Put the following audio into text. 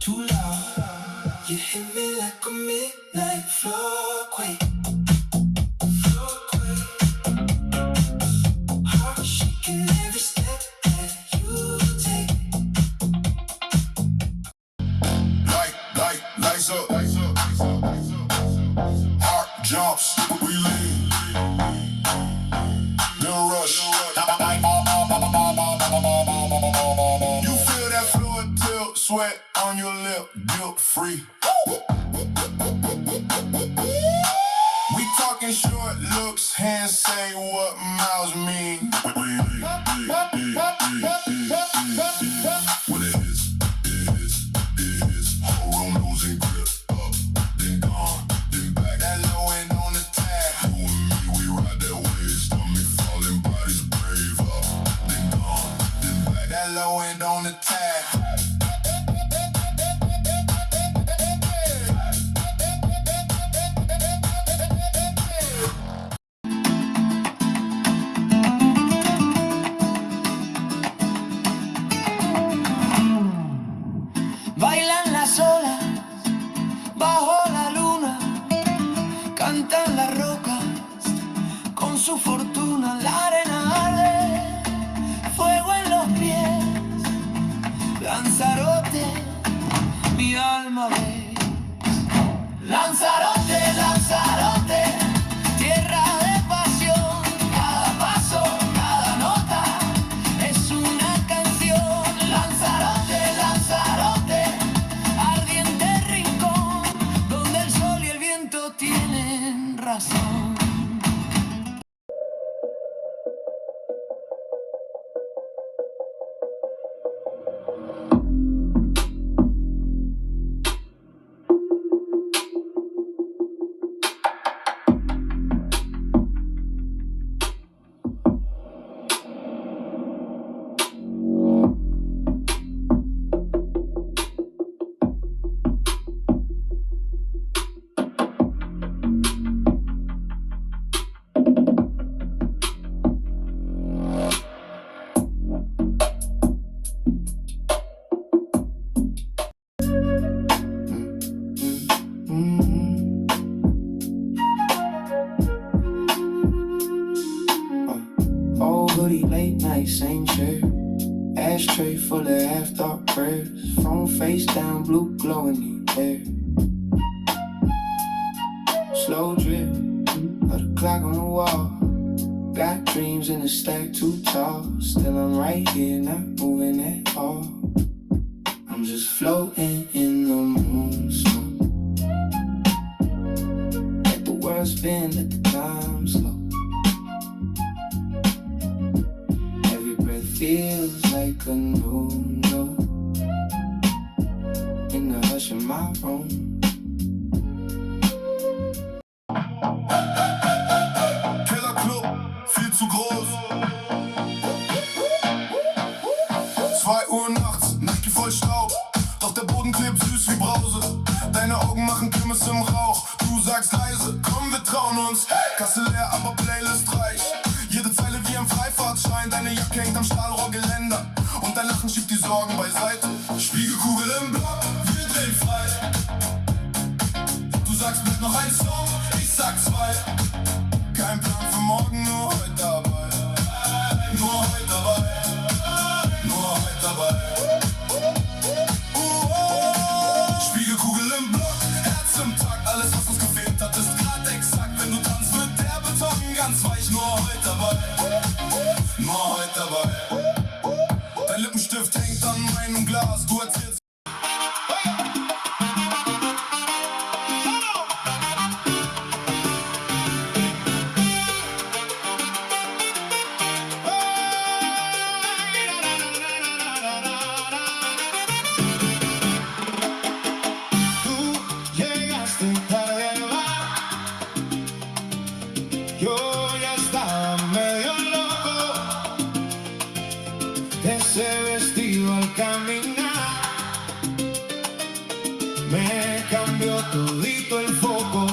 too loud. You hit me like a midnight floodquake. Heart shaking every step that you take. Lights up. Heart jumps, we lean. Then rush. You feel that fluid tilt, sweat on your lip, guilt free. We talking short looks, hands say what miles mean. When it is, whole room losing grip. Up, then gone, then back. That low end on the tag. You and me, we ride that wave. Stomach falling, bodies brave. Up, then gone, then back. That low end on the tag. Bailan las olas bajo la luna, cantan las rocas con su fortuna. La arena arde, fuego en los pies. Lanzarote, mi alma ves. Lanzarote, Lanzarote, tierra de pasión. Cada paso, cada nota es una canción. Lanzarote, Lanzarote, ardiente rincón, donde el sol y el viento tienen razón. Late night, same shirt. Ashtray full of half-thought prayers. Phone face down, blue glow in the air. Slow drip of the clock on the wall. Got dreams in a stack too tall. Still I'm right here, not moving at all. I'm just floating in the moon smoke. Let the world spin, let the time slow. Feels like a new note in the hush of my room. Kellerclub, viel zu groß. 2 Uhr nachts, Nächte voll Staub. Doch der Boden klebt süß wie Brause. Deine Augen machen Kürbis im Rauch. Du sagst leise, komm, wir trauen uns. Kasse leer, aber Playlist reich. Jede Zeile wie ein Freifahrtschein. Deine Jacke hängt am Stahlrohrgeländer. Und dein Lachen schiebt die Sorgen beiseite. Spiegelkugel im Block, wir drehen frei. Du sagst, bleib noch ein Song, ich sag 2. Kein Plan für morgen, nur heute dabei. Nur heute dabei. Nur heute dabei. Spiegelkugel im Block, Herz im Takt. Alles, was uns gefehlt hat, ist grad exakt. Wenn du tanzt, wird der Beton ganz weich. Nur heute dabei. Nur heute dabei. Dein Lippenstift hängt an meinem Glas. Du erzählst. Yo ya estaba medio loco de ese vestido al caminar. Me cambió todito el foco.